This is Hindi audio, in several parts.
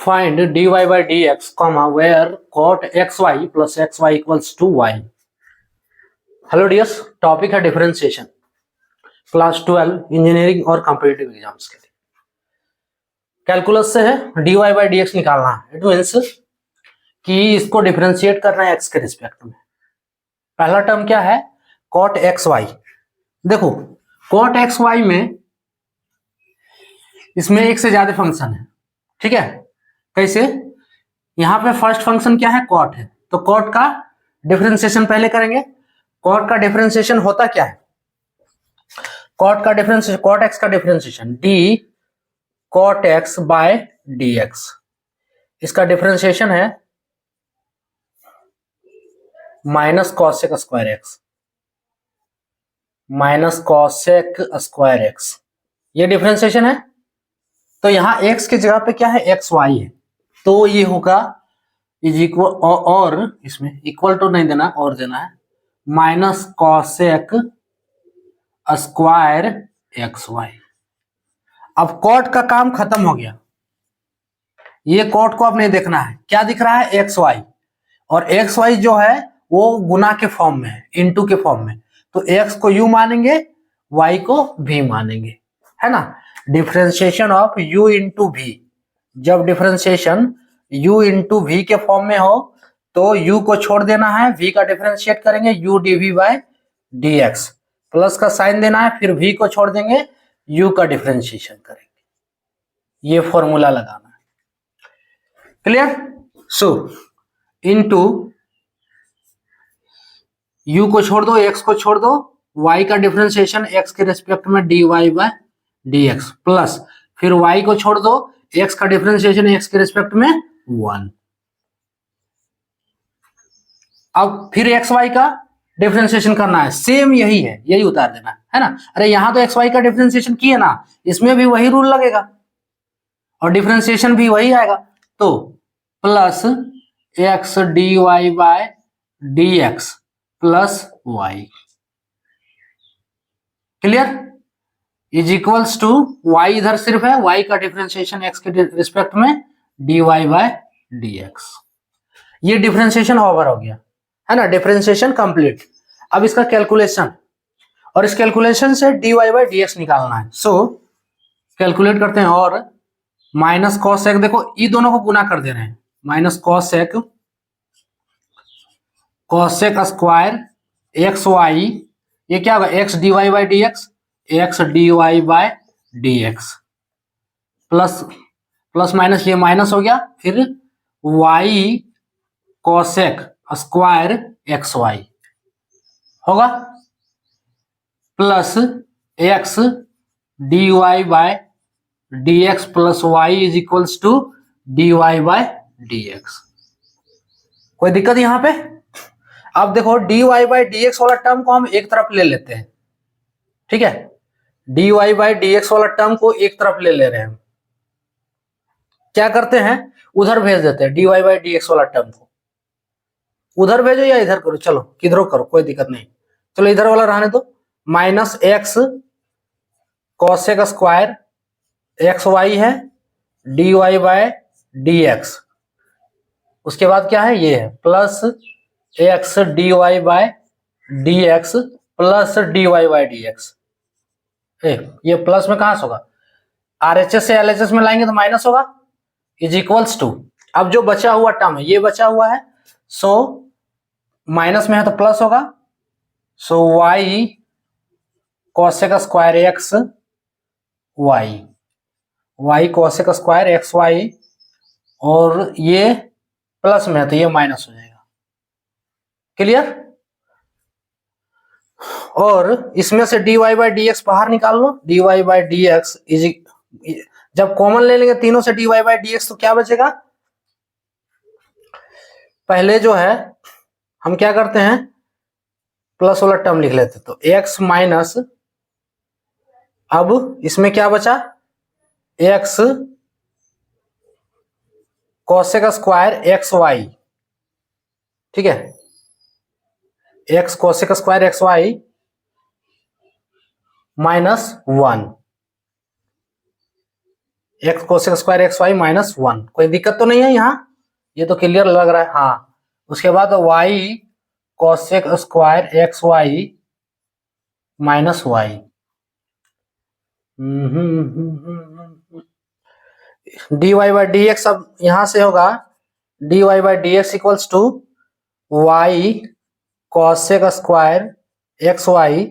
Find dy by dx, where cot xy plus xy equals to y. Hello dears, topic है डिफरेंशिएशन, क्लास 12 इंजीनियरिंग और कॉम्पिटिटिव एग्जाम्स के लिए। कैलकुलस से है dy बाई डी एक्स निकालना है। इट मीन्स कि इसको डिफरेंशिएट करना है एक्स के रिस्पेक्ट में। पहला टर्म क्या है? cot xy। देखो cot xy में इसमें एक से ज्यादा फंक्शन है, ठीक है। कैसे? यहाँ पे फर्स्ट फंक्शन क्या है? cot है, तो cot का डिफरेंशिएशन पहले करेंगे। cot का डिफरेंशिएशन होता क्या है? cot का डिफरेंशिएशन, cot x का differentiation d cot x by dx, इसका डिफरेंशिएशन है minus cosec square x, minus cosec square x, ये डिफरेंशिएशन है। तो यहाँ x की जगह पे क्या है? एक्स वाई है, तो ये होगा इज इक्वल, और इसमें इक्वल टू नहीं देना, और देना है minus cosec square x y. अब कॉट का काम खत्म हो गया, ये कॉट को अब नहीं देखना है। क्या दिख रहा है? एक्स वाई, और एक्स वाई जो है वो गुना के फॉर्म में है, इनटू के फॉर्म में। तो एक्स को यू मानेंगे, वाई को भी मानेंगे, है ना। Differentiation of u into v, जब डिफरेंशिएशन u इंटू वी के फॉर्म में हो तो u को छोड़ देना है, v का डिफरेंशिएट करेंगे u dv by dx, plus का साइन देना है, फिर v को छोड़ देंगे, u का डिफरेंशिएशन करेंगे। ये फॉर्मूला लगाना है, क्लियर। सो इनटू u को छोड़ दो, x को छोड़ दो, y का डिफरेंशिएशन x के रिस्पेक्ट में dy बाय dx, प्लस फिर y को छोड़ दो, x का डिफरेंशिएशन x के रिस्पेक्ट में 1। अब फिर एक्स वाई का डिफरेंशिएशन करना है, सेम यही है, यही उतार देना है ना। अरे यहां तो एक्स वाई का डिफरेंशिएशन किए ना, इसमें भी वही रूल लगेगा और डिफरेंशिएशन भी वही आएगा। तो plus x d y by d x plus y, clear, is equals to y इधर सिर्फ है, वाई का डिफरेंशिएशन एक्स के रिस्पेक्ट में d y by d x. ये डिफरेंशिएशन ओवर हो गया, है ना, डिफरेंशिएशन कंप्लीट। अब इसका कैलकुलेशन, और इस कैलकुलेशन से dy बाई डी एक्स निकालना है। सो कैलकुलेट करते हैं, और माइनस कॉसेक, देखो ये दोनों को गुना कर दे रहे हैं, minus cosec square x y, ये क्या होगा? X d y by d x, x d y by d x, plus plus minus ये माइनस हो गया, फिर y cosec square x y होगा, plus x d y by d x plus y is equals to d y by d x. कोई दिक्कत यहां पे? अब देखो d y by d x वाला टर्म को हम एक तरफ ले लेते हैं, ठीक है। D y by d x वाला टर्म को एक तरफ ले ले रहे हैं, क्या करते हैं? उधर भेज देते हैं d y by d x वाला टर्म को, उधर भेजो या इधर करो, चलो किधरों करो, कोई दिक्कत नहीं। चलो इधर वाला रहने दो, minus x cosec square x y है d y by d x, उसके बाद क्या है? ये है plus x d y by d x plus d y by d x. ये प्लस में कहां से होगा? आरएचएस से एलएचएस में लाएंगे तो माइनस होगा, इज इक्वल्स टू, अब जो बचा हुआ टर्म है ये बचा हुआ है, सो माइनस में है तो प्लस होगा, so y cosec square x y, y cosec square x y, और ये प्लस में है तो ये माइनस हो जाएगा, क्लियर। और इसमें से d y by d x बाहर निकाल लो, d y by d x is, जब कॉमन ले लेंगे तीनों से d y by d x तो क्या बचेगा? पहले जो है हम क्या करते हैं, प्लस वाला टर्म लिख लेते, तो x माइनस, अब इसमें क्या बचा? x cosec square x y, ठीक है, x cosec square x y minus 1, x cosec square x y minus 1, कोई दिक्कत तो नहीं है यहाँ, ये तो क्लियर लग रहा है। हाँ, उसके बाद y cosec square x y minus y, d y by d x, अब यहां से होगा d y by d x equals to y cosec square x y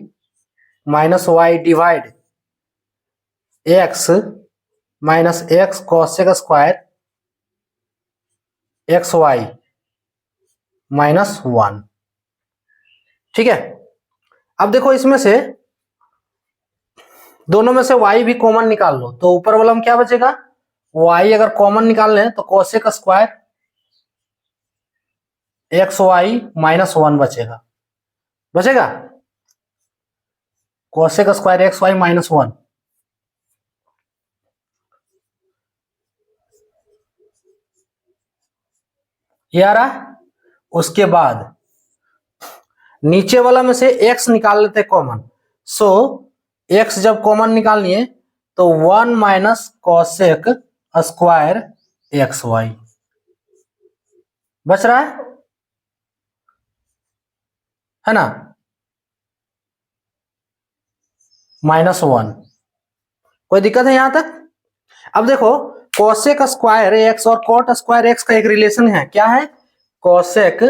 minus y divide x minus x cosec square x y minus 1। ठीक है, अब देखो इसमें से दोनों में से y भी कॉमन निकाल लो, तो ऊपर वाला में क्या बचेगा, y अगर कॉमन निकाल लें तो cosec square x y minus 1 बचेगा cosec square x y minus 1। ये आ रहा। उसके बाद नीचे वाला में से x निकाल लेते कॉमन, सो x जब कॉमन निकालनी है तो 1 minus cosec square x y बच रहा है ना, माइनस 1। कोई दिक्कत है यहां तक। अब देखो कोसेक स्क्वायर एक्स और कॉट स्क्वायर एक्स का एक रिलेशन है, क्या है, cosec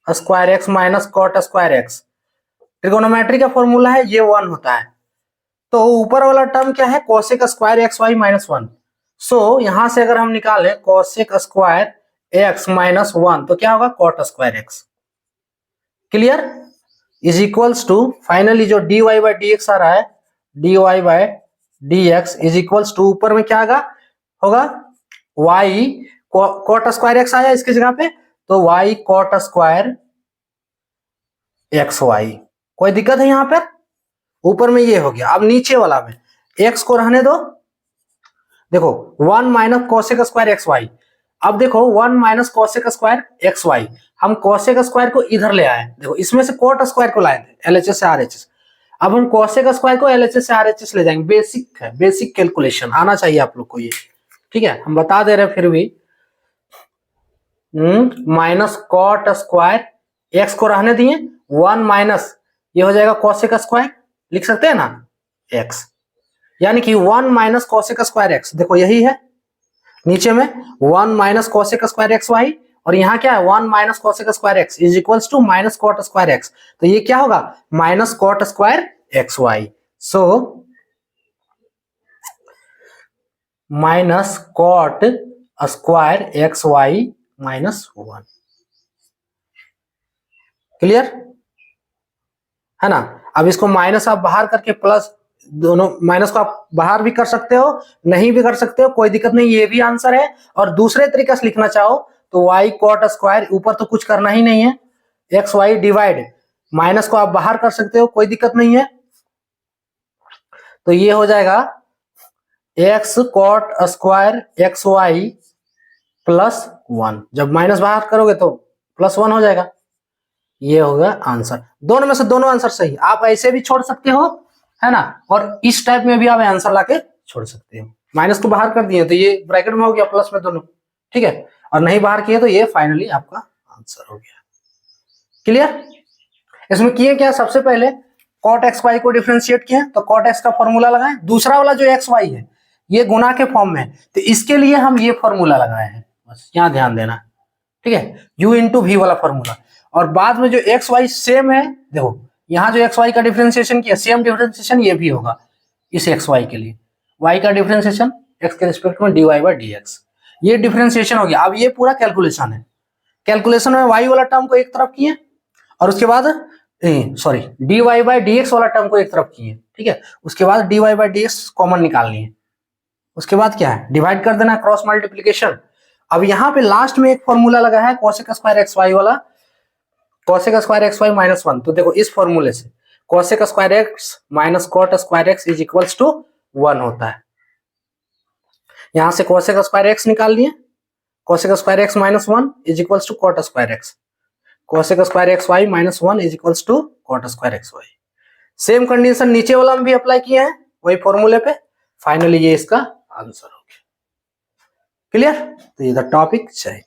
square x minus cot square x, trigonometry का फॉर्मूला है, ये 1 होता है। तो ऊपर वाला टर्म क्या है, cosec square x y minus 1। So यहां से अगर हम निकालें कोसेक स्क्वायर एक्स माइनस 1 तो क्या होगा, cot square x. Clear, is equals to finally जो d y by d x आ रहा है, d y by d x is equals to ऊपर में क्या होगा वाई कॉट स्क्वायर एक्स आया इसकी जगह पे, तो y cot square x y. कोई दिक्कत है यहां पर, ऊपर में ये हो गया। अब नीचे वाला में एक्स को रहने दो, देखो 1 minus cosec square x y. अब देखो 1 minus cosec square x y, हम कोसेक स्क्वायर को इधर ले आए, देखो इसमें से कॉट स्क्वायर को लाए थे एलएचएस से आरएचएस, अब हम कोसेक स्क्वायर को एलएचएस से आरएचएस ले जाएंगे। बेसिक है, बेसिक कैलकुलेशन आना चाहिए आप लोग को ये, ठीक है, हम बता दे रहे हैं फिर भी। माइनस कॉट स्क्वायर एक्स को रहने दिए, 1 माइनस ये हो जाएगा कोसेक स्क्वायर, लिख सकते हैं ना एक्स, यानी कि 1 माइनस कोसेक स्क्वायर एक्स, देखो यही है नीचे में 1 minus cosec square x y, और यहाँ क्या है 1 minus cosec square x is equals to minus cot square x, तो ये क्या होगा minus cot square x y. So minus cot square x y minus 1। Clear है ना। अब इसको माइनस आप बाहर करके प्लस, दोनों माइनस को आप बाहर भी कर सकते हो, नहीं भी कर सकते हो, कोई दिक्कत नहीं, ये भी आंसर है। और दूसरे तरीके से लिखना चाहो तो वाई कॉट स्क्वायर, ऊपर तो कुछ करना ही नहीं है, एक्स वाई डिवाइड, माइनस को आप बाहर कर सकते हो, कोई दिक्कत नहीं है। तो ये हो जाएगा x cot square x y plus 1, जब माइनस बाहर करोगे तो प्लस 1 हो जाएगा। ये होगा आंसर। दोनों में से दोनों आंसर सही, आप ऐसे भी छोड़ सकते हो, है ना, और इस टाइप में भी आप आंसर लाके छोड़ सकते हो। माइनस को बाहर कर दिए तो ये ब्रैकेट में हो गया प्लस में दोनों, ठीक है, और नहीं बाहर किए तो ये फाइनली आपका आंसर हो गया। क्लियर। इसमें किए क्या, सबसे पहले कॉट एक्स वाई को डिफरेंशिएट किया, तो कॉट एक्स का फॉर्मूला लगाए, दूसरा वाला जो एक्स वाई है ये गुना के फॉर्म में है, तो इसके लिए हम ये फॉर्मूला लगाए हैं, बस यहाँ ध्यान देना, ठीक है, u इंटू वी वाला फॉर्मूला। और बाद में जो एक्स वाई सेम है, देखो यहाँ जो एक्स वाई का डिफरेंशिएशन किया, सेम डिफरेंशिएशन ये भी होगा इस एक्स वाई के लिए, y का डिफरेंशिएशन x के रिस्पेक्ट में dy बाई dx, ये डिफरेंशिएशन हो गया। अब ये पूरा कैलकुलेशन है, कैलकुलेशन में y वाला टर्म को एक तरफ किए, और उसके बाद सॉरी dy बाई dx वाला टर्म को एक तरफ किए, ठीक है, उसके बाद dy बाई dx कॉमन निकालनी है, उसके बाद क्या है डिवाइड कर देना, क्रॉस मल्टीप्लीकेशन। अब यहाँ पे लास्ट में एक फॉर्मूला लगा है कोसेक स्क्वायर एक्स वाई वाला, cosec square x y minus 1, तो देखो इस फॉर्मूले से cosec square x minus cot square x is equals to 1 होता है। यहां से कोसेक स्क्वायर एक्स निकाल लिए, cosec square x minus 1 is equals to cot square x, cosec square x y minus 1 is equals to cot square x y. Same condition नीचे वाला में भी अप्लाई किए हैं वही फॉर्मूले पे, फाइनली ये इसका आंसर हो गया। क्लियर? तो ये द टॉपिक। जय